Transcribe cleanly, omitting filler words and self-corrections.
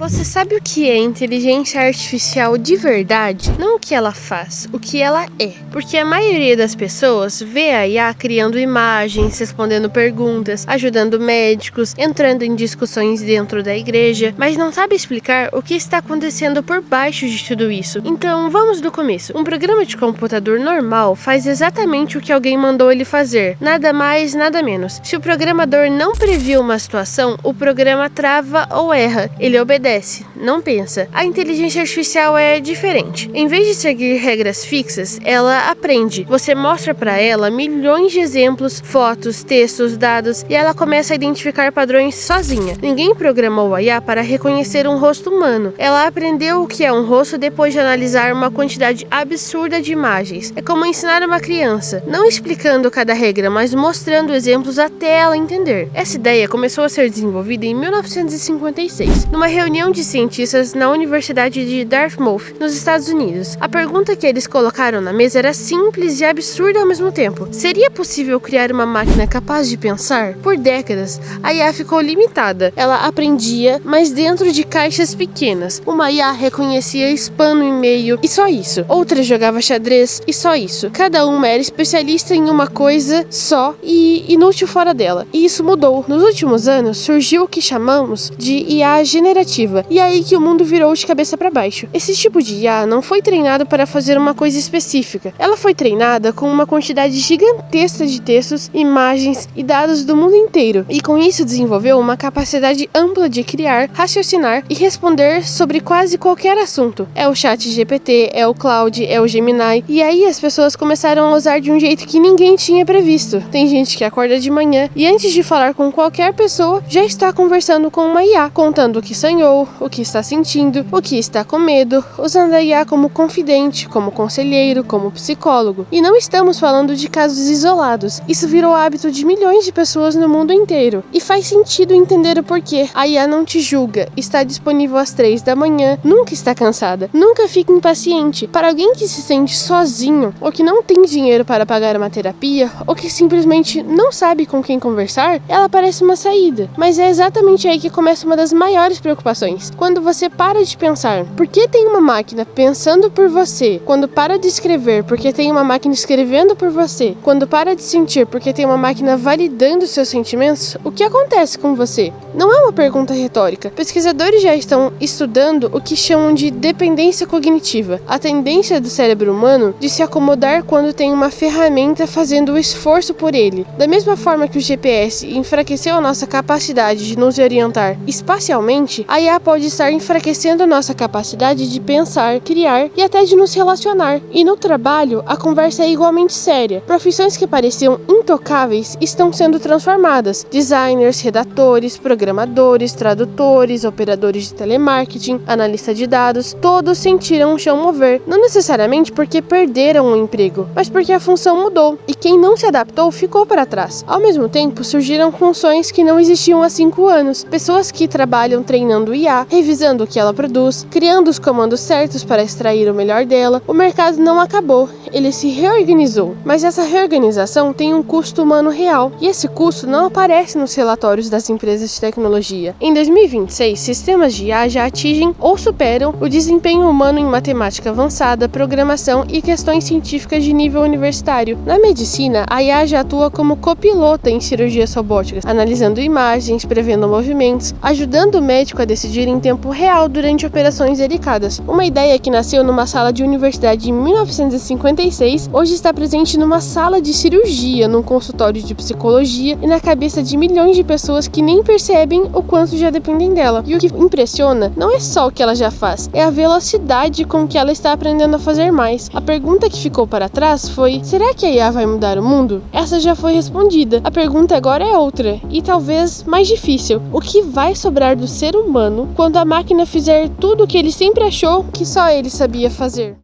Você sabe o que é inteligência artificial de verdade? Não o que ela faz, o que ela é. Porque a maioria das pessoas vê a IA criando imagens, respondendo perguntas, ajudando médicos, entrando em discussões dentro da igreja, mas não sabe explicar o que está acontecendo por baixo de tudo isso. Então vamos do começo. Um programa de computador normal faz exatamente o que alguém mandou ele fazer, nada mais, nada menos. Se o programador não previu uma situação, o programa trava ou erra. Ele obedece, não pensa. A inteligência artificial é diferente. Em vez de seguir regras fixas, ela aprende. Você mostra para ela milhões de exemplos, fotos, textos, dados, e ela começa a identificar padrões sozinha. Ninguém programou a IA para reconhecer um rosto humano. Ela aprendeu o que é um rosto depois de analisar uma quantidade absurda de imagens. É como ensinar uma criança, não explicando cada regra, mas mostrando exemplos até ela entender. Essa ideia começou a ser desenvolvida em 1956, numa reunião de cientistas na Universidade de Dartmouth, nos Estados Unidos. A pergunta que eles colocaram na mesa era simples e absurda ao mesmo tempo. Seria possível criar uma máquina capaz de pensar? Por décadas, a IA ficou limitada. Ela aprendia, mas dentro de caixas pequenas. Uma IA reconhecia spam no e-mail e só isso. Outra jogava xadrez e só isso. Cada uma era especialista em uma coisa só e inútil fora dela. E isso mudou. Nos últimos anos, surgiu o que chamamos de IA generativa. E é aí que o mundo virou de cabeça para baixo. Esse tipo de IA não foi treinado para fazer uma coisa específica. Ela foi treinada com uma quantidade gigantesca de textos, imagens e dados do mundo inteiro. E com isso desenvolveu uma capacidade ampla de criar, raciocinar e responder sobre quase qualquer assunto. É o ChatGPT, é o Claude, é o Gemini. E aí as pessoas começaram a usar de um jeito que ninguém tinha previsto. Tem gente que acorda de manhã e antes de falar com qualquer pessoa, já está conversando com uma IA, contando o que sonhou, o que está sentindo, o que está com medo, usando a IA como confidente, como conselheiro, como psicólogo. E não estamos falando de casos isolados. Isso virou hábito de milhões de pessoas no mundo inteiro. E faz sentido entender o porquê. A IA não te julga, está disponível às 3 da manhã, nunca está cansada, nunca fica impaciente. Para alguém que se sente sozinho, ou que não tem dinheiro para pagar uma terapia, ou que simplesmente não sabe com quem conversar, ela parece uma saída. Mas é exatamente aí que começa uma das maiores preocupações. Quando você para de pensar, por que tem uma máquina pensando por você? Quando para de escrever, porque tem uma máquina escrevendo por você? Quando para de sentir, porque tem uma máquina validando seus sentimentos? O que acontece com você? Não é uma pergunta retórica. Pesquisadores já estão estudando o que chamam de dependência cognitiva, a tendência do cérebro humano de se acomodar quando tem uma ferramenta fazendo o esforço por ele. Da mesma forma que o GPS enfraqueceu a nossa capacidade de nos orientar espacialmente, a IA pode estar enfraquecendo nossa capacidade de pensar, criar e até de nos relacionar. E no trabalho, a conversa é igualmente séria. Profissões que pareciam intocáveis estão sendo transformadas. Designers, redatores, programadores, tradutores, operadores de telemarketing, analista de dados, todos sentiram o chão mover. Não necessariamente porque perderam o emprego, mas porque a função mudou e quem não se adaptou ficou para trás. Ao mesmo tempo, surgiram funções que não existiam há 5 anos. Pessoas que trabalham treinando IA, revisando o que ela produz, criando os comandos certos para extrair o melhor dela. O mercado não acabou, ele se reorganizou. Mas essa reorganização tem um custo humano real, e esse custo não aparece nos relatórios das empresas de tecnologia. Em 2026, sistemas de IA já atingem ou superam o desempenho humano em matemática avançada, programação e questões científicas de nível universitário. Na medicina, a IA já atua como copilota em cirurgias robóticas, analisando imagens, prevendo movimentos, ajudando o médico a decidir em tempo real durante operações delicadas. Uma ideia que nasceu numa sala de universidade em 1956, hoje está presente numa sala de cirurgia, num consultório de psicologia e na cabeça de milhões de pessoas que nem percebem o quanto já dependem dela. E o que impressiona não é só o que ela já faz, é a velocidade com que ela está aprendendo a fazer mais. A pergunta que ficou para trás foi: será que a IA vai mudar o mundo? Essa já foi respondida. A pergunta agora é outra, e talvez mais difícil. O que vai sobrar do ser humano quando a máquina fizer tudo o que ele sempre achou que só ele sabia fazer?